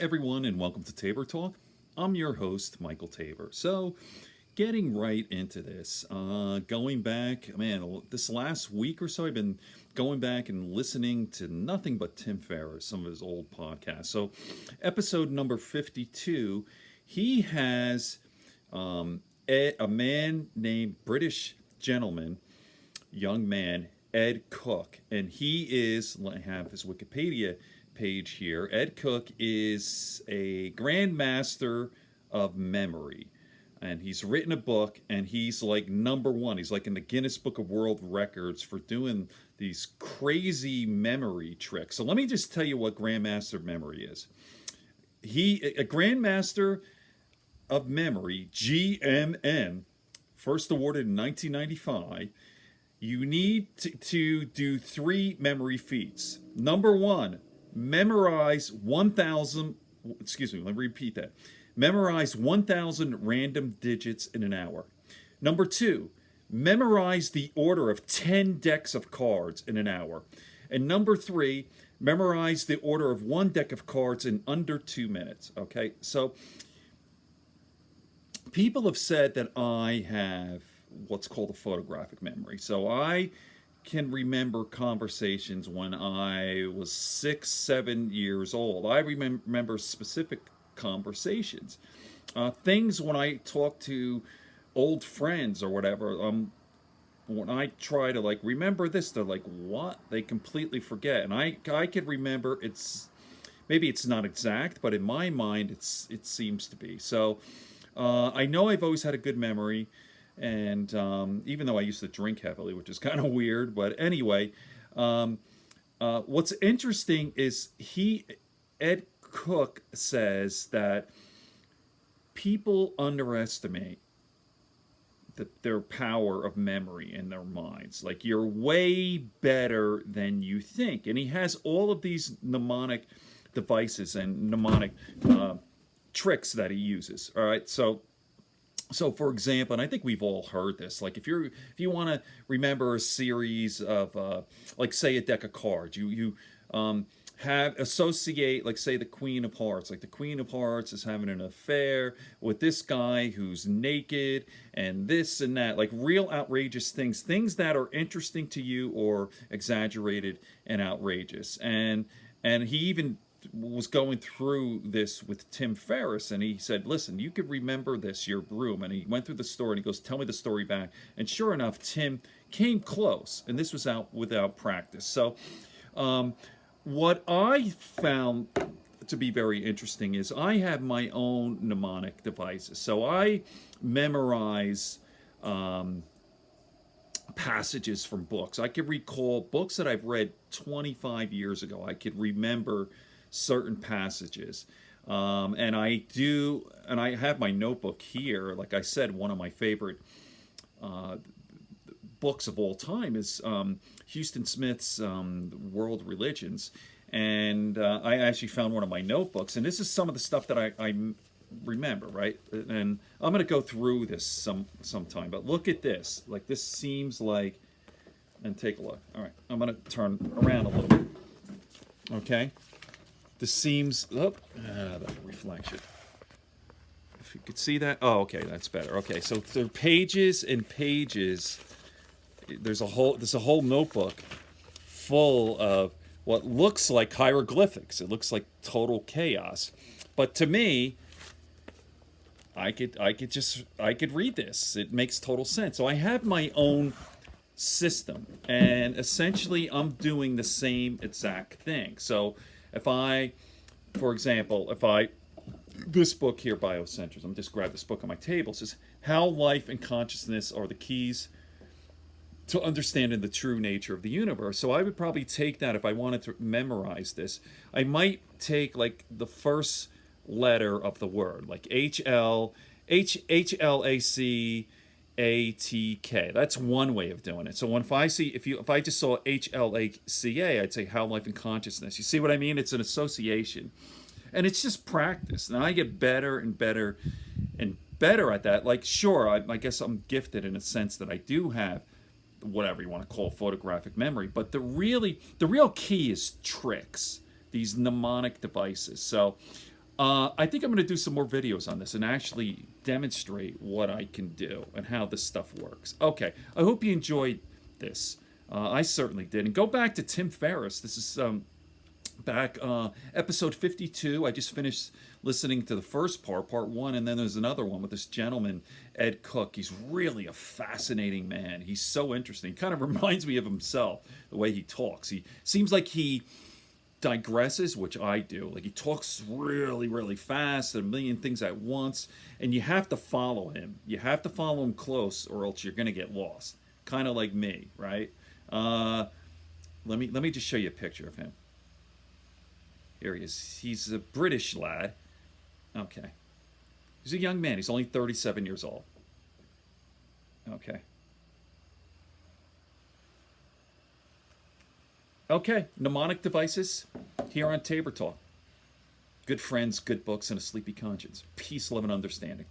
everyone, and welcome to Tabor Talk. I'm your host, Michael Tabor. So, getting right into this, going back, man, this last week or so, I've been going back and listening to nothing but Tim Ferriss, some of his old podcasts. So, episode number 52, he has a man named British gentleman, young man, Ed Cook, and he is, I have his Wikipedia page here. Ed Cook is a grandmaster of memory, and he's written a book, and he's like number one. He's like in the Guinness Book of World Records for doing these crazy memory tricks. So let me just tell you what grandmaster of memory is. A grandmaster of memory, GMM, first awarded in 1995. You need to do three memory feats. Number one, memorize 1,000, excuse me, let me repeat that. Memorize 1,000 random digits in an hour. Number two, memorize the order of 10 decks of cards in an hour. And number three, memorize the order of one deck of cards in under 2 minutes. Okay, so people have said that I have what's called a photographic memory. So I can remember conversations when I was 6, 7 years old. I remember specific conversations. Things when I talk to old friends or whatever, when I try to like remember this, they're like, what? They completely forget. And I can remember, maybe it's not exact, but in my mind it seems to be. So I know I've always had a good memory. And even though I used to drink heavily, which is kind of weird, but anyway, what's interesting is Ed Cook says that people underestimate their power of memory in their minds. Like, you're way better than you think. And he has all of these mnemonic devices and mnemonic tricks that he uses. All right, so for example, and I think we've all heard this, like if you want to remember a series of like say a deck of cards, you have associate, like say the Queen of Hearts, like the Queen of Hearts is having an affair with this guy who's naked and this and that, like real outrageous things that are interesting to you or exaggerated and outrageous. And he even was going through this with Tim Ferriss, and he said, listen, you could remember this, your broom. And he went through the story, and he goes, tell me the story back. And sure enough, Tim came close, and this was out without practice. So what I found to be very interesting is I have my own mnemonic devices. So I memorize passages from books. I could recall books that I've read 25 years ago. I could remember certain passages, and I have my notebook here. Like I said, one of my favorite books of all time is Houston Smith's World Religions, and I actually found one of my notebooks, and this is some of the stuff that I remember, right? And I'm going to go through this sometime, but look at this. Like, this seems like, and take a look. All right, I'm going to turn around a little bit. Okay. This seems, the reflection. If you could see that. Oh, okay, that's better. Okay, so there are pages and pages. There's a whole notebook full of what looks like hieroglyphics. It looks like total chaos. But to me, I could read this. It makes total sense. So I have my own system, and essentially I'm doing the same exact thing. So for example, this book here, Biocentrism, I'm just grab this book on my table, says how life and consciousness are the keys to understanding the true nature of the universe. So I would probably take that if I wanted to memorize this. I might take like the first letter of the word, like HLACATK. That's one way of doing it. So if I just saw HLACA, I'd say how life and consciousness. You see what I mean? It's an association, and it's just practice. Now I get better and better and better at that. Like, sure, I guess I'm gifted in a sense that I do have whatever you want to call photographic memory, but the real key is tricks, these mnemonic devices. So I think I'm going to do some more videos on this and actually demonstrate what I can do and how this stuff works. Okay, I hope you enjoyed this. I certainly did. And go back to Tim Ferriss. This is back episode 52. I just finished listening to the first part 1, and then there's another one with this gentleman, Ed Cook. He's really a fascinating man. He's so interesting. Kind of reminds me of himself, the way he talks. He seems like he digresses, which I do. Like he talks really, really fast and a million things at once, and you have to follow him. You have to follow him close, or else you're gonna get lost. Kind of like me, right? Let me just show you a picture of him. Here he is. He's a British lad. Okay, he's a young man. He's only 37 years old. Okay. Okay, mnemonic devices here on Tabor Talk. Good friends, good books, and a sleepy conscience. Peace, love, and understanding.